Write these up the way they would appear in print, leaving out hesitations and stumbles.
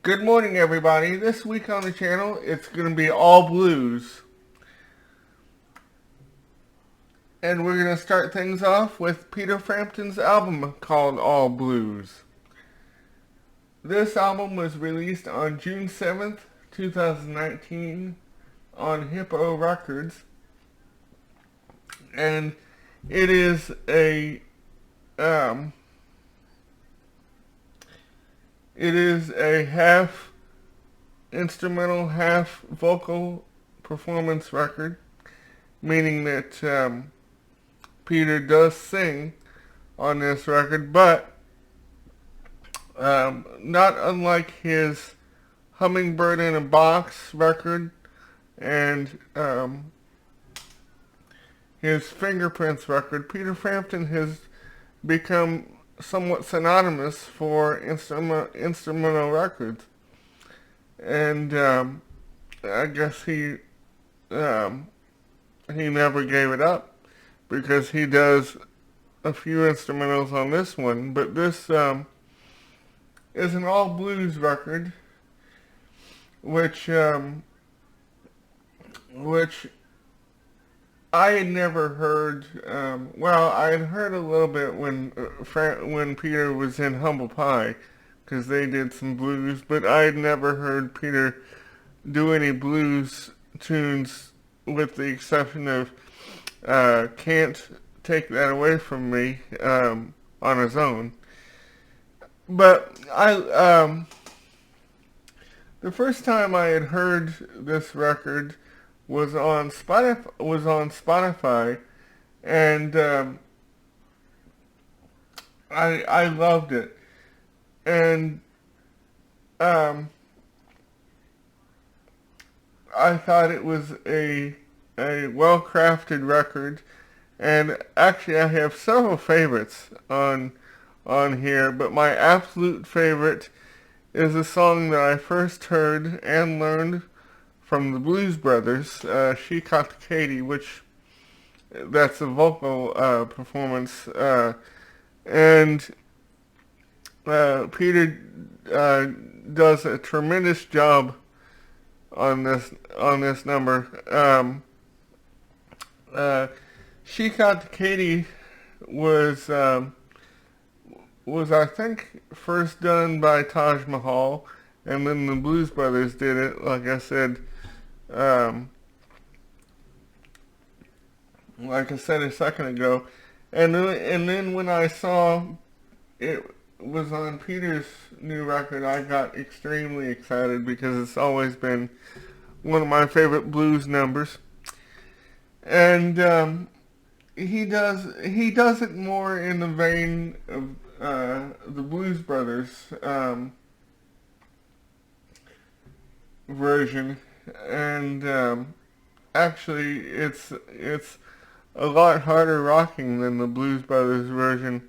Good morning, everybody. This week on the channel, it's going to be all blues. And we're going to start things off with Peter Frampton's album called All Blues. This album was released on June 7th, 2019 on Hippo Records. And it is a half instrumental, half vocal performance record, meaning that Peter does sing on this record, but not unlike his Hummingbird in a Box record and his Fingerprints record, Peter Frampton has become somewhat synonymous for instrumental records. And I guess he never gave it up because he does a few instrumentals on this one. But this is an all blues record, which I had never heard. I had heard a little bit when Peter was in Humble Pie, because they did some blues, but I had never heard Peter do any blues tunes, with the exception of "Can't Take That Away From Me" on his own. But the first time I had heard this record was on Spotify, and I loved it, and I thought it was a well-crafted record, and actually I have several favorites on here, but my absolute favorite is a song that I first heard and learned from the Blues Brothers, She Caught the Katy, which that's a vocal performance, and Peter does a tremendous job on this number. She Caught the Katy was I think first done by Taj Mahal, and then the Blues Brothers did it, like I said. Like I said a second ago, and then when I saw it was on Peter's new record, I got extremely excited because it's always been one of my favorite blues numbers, and he does it more in the vein of the Blues Brothers version. And actually, it's a lot harder rocking than the Blues Brothers version.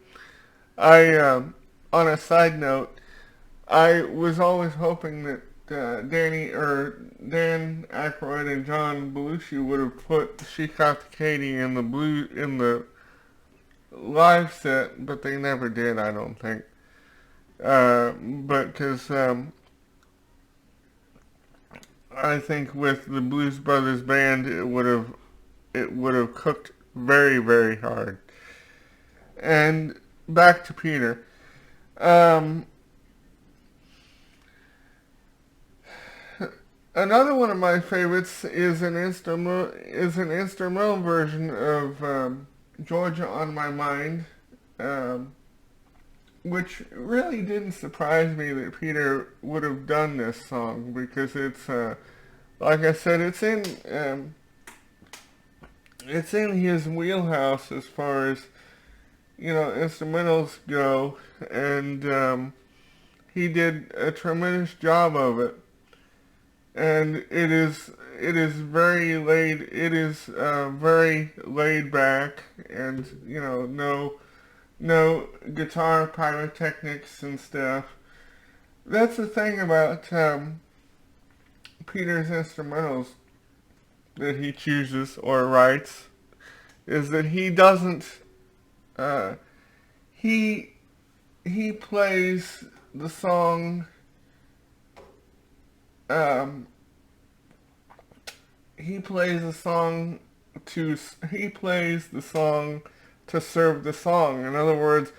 On a side note, I was always hoping that Dan Aykroyd and John Belushi would have put "She Caught the Katy" in the live set, but they never did, I don't think. But because I think with the Blues Brothers band, it would have cooked very, very hard. And back to Peter. Another one of my favorites is an instrumental version of "Georgia on My Mind," which really didn't surprise me that Peter would have done this song, because it's like I said, it's in his wheelhouse as far as instrumentals go, and he did a tremendous job of it. And it is very laid back, and no guitar pyrotechnics and stuff. That's the thing about Peter's instrumentals that he chooses or writes, is that he doesn't he plays the song um, he plays a song he plays the song to serve the song. In other words,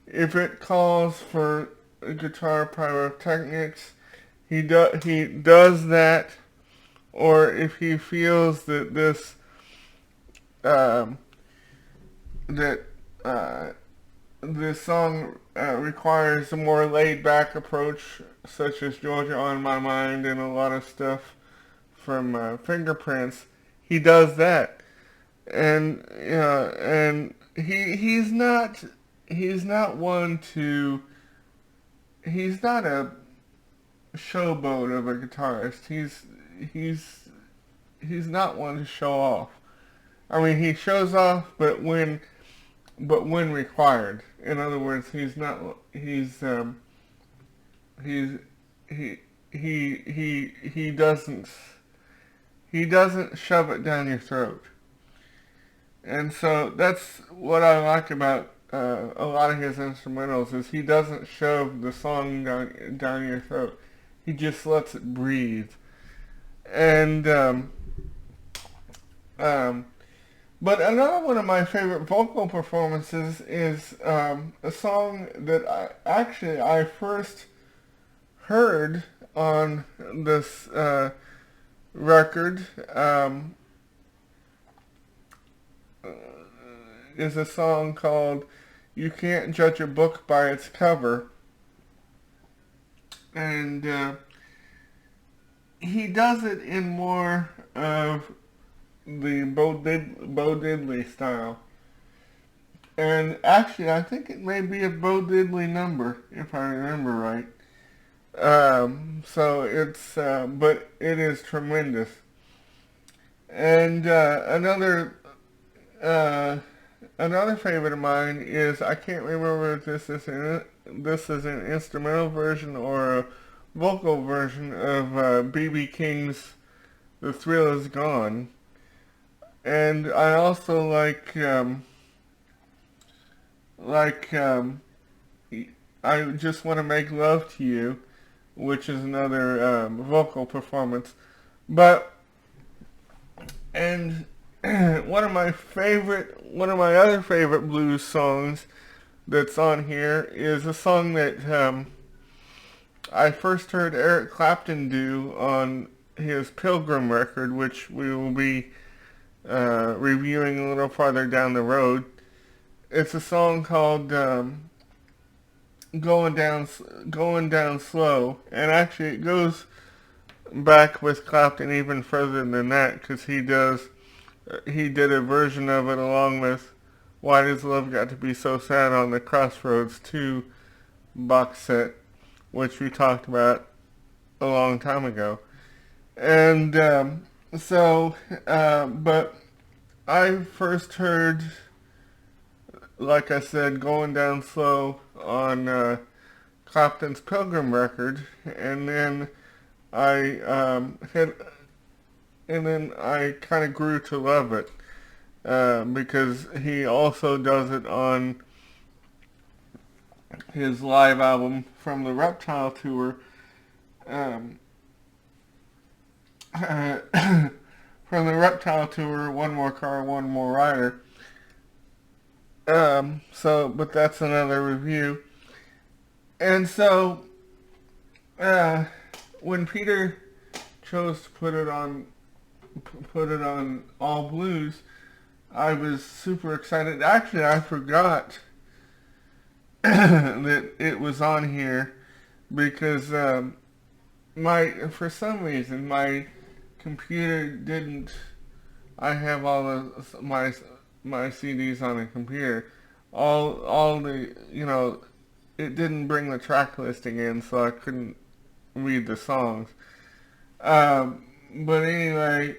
if it calls for guitar pyrotechnics, he does that. Or if he feels that um, that uh, this song requires a more laid back approach, such as Georgia on My Mind and a lot of stuff from Fingerprints, he does that. And and he's not one to he's not a showboat of a guitarist. He's he's not one to show off. I mean, he shows off, but when required. In other words, he's he he doesn't shove it down your throat. And so that's what I like about a lot of his instrumentals is he doesn't shove the song down your throat. He just lets it breathe. And um, but another one of my favorite vocal performances is a song that I first heard on this record. Is a song called "You Can't Judge a Book by Its Cover," and he does it in more of the Bo Diddley style. And actually, I think it may be a Bo Diddley number, if I remember right. So it's, but it is tremendous. And another favorite of mine is, I can't remember if this is an instrumental version or a vocal version of B.B. King's "The Thrill Is Gone." And I also I Just Want to Make Love to You, which is another vocal performance. But and one of my other favorite blues songs that's on here is a song that I first heard Eric Clapton do on his Pilgrim record, which we will be reviewing a little farther down the road. It's a song called "Going Down Slow," and actually it goes back with Clapton even further than that, because he did a version of it along with "Why Does Love Got to Be So Sad" on the Crossroads 2 box set, which we talked about a long time ago. And but I first heard, like I said, "Going Down Slow" on Clapton's Pilgrim record, and then I I kind of grew to love it because he also does it on his live album from the Reptile tour. From the Reptile tour, "One More Car, One More Rider." But that's another review. And so, when Peter chose to put it on All Blues, I was super excited. Actually, I forgot that it was on here because for some reason my computer didn't. I have all my CDs on a computer. All the it didn't bring the track listing in, so I couldn't read the songs. But anyway,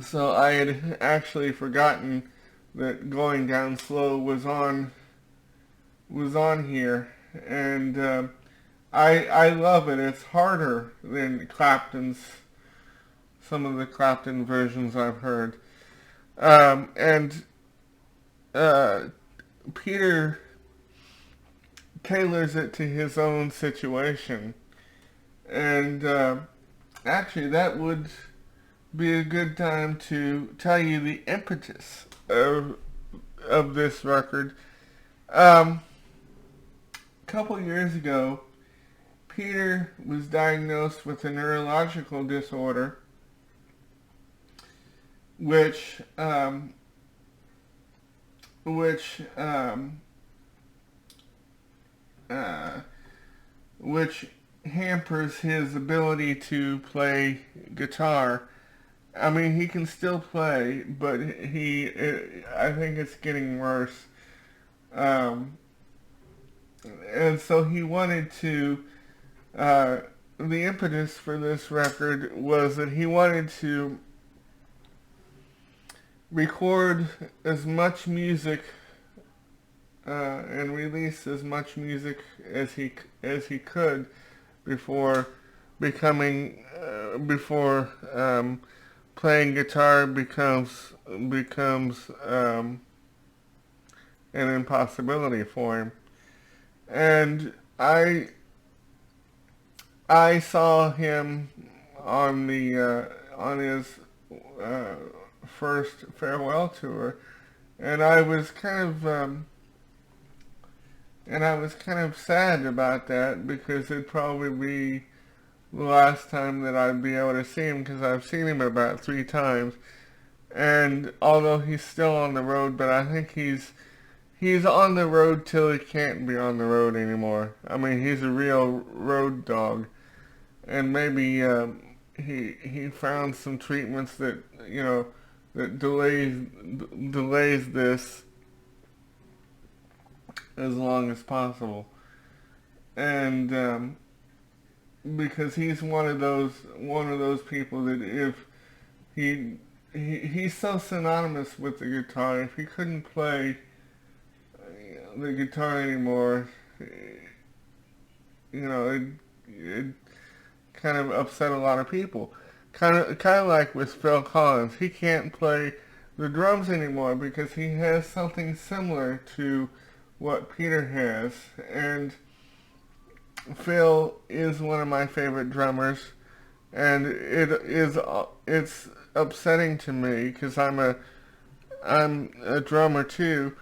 so I had actually forgotten that "Going Down Slow" was on here, and I love it. It's harder than some of the Clapton versions I've heard, and Peter tailors it to his own situation. And actually, that would be a good time to tell you the impetus of this record. A couple years ago, Peter was diagnosed with a neurological disorder, which which uh, which hampers his ability to play guitar. I mean, he can still play, but I think it's getting worse. Um, and so he wanted to, the impetus for this record was that he wanted to record as much music and release as much music as he could before becoming before playing guitar becomes an impossibility for him. And I saw him on the on his first farewell tour, and I was kind of sad about that, because it'd probably be the last time that I'd be able to see him, because I've seen him about 3 times. And although he's still on the road, but I think he's on the road till he can't be on the road anymore. I mean, he's a real road dog, and maybe he found some treatments that that delays this as long as possible. And because he's one of those people that if he's so synonymous with the guitar, if he couldn't play the guitar anymore, it kind of upset a lot of people. Kind of like with Phil Collins, he can't play the drums anymore because he has something similar to what Peter has. And Phil is one of my favorite drummers, and it's upsetting to me because I'm a drummer too,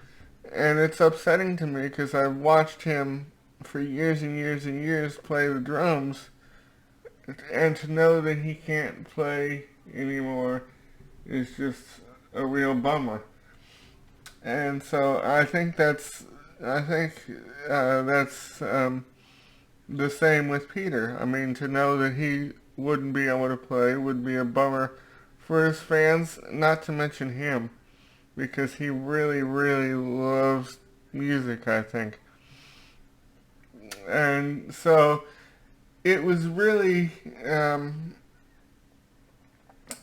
and it's upsetting to me because I've watched him for years and years and years play the drums, and to know that he can't play anymore is just a real bummer. And so I think that's the same with Peter. I mean, to know that he wouldn't be able to play would be a bummer for his fans, not to mention him, because he really, really loves music, I think. And so it was really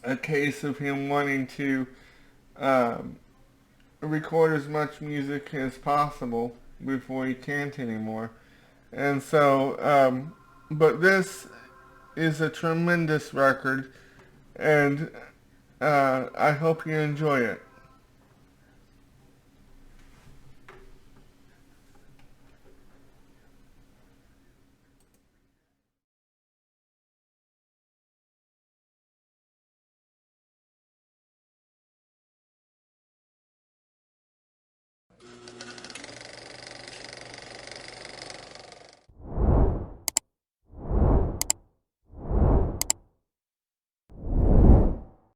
a case of him wanting to record as much music as possible before he can't anymore. And so, but this is a tremendous record, and I hope you enjoy it.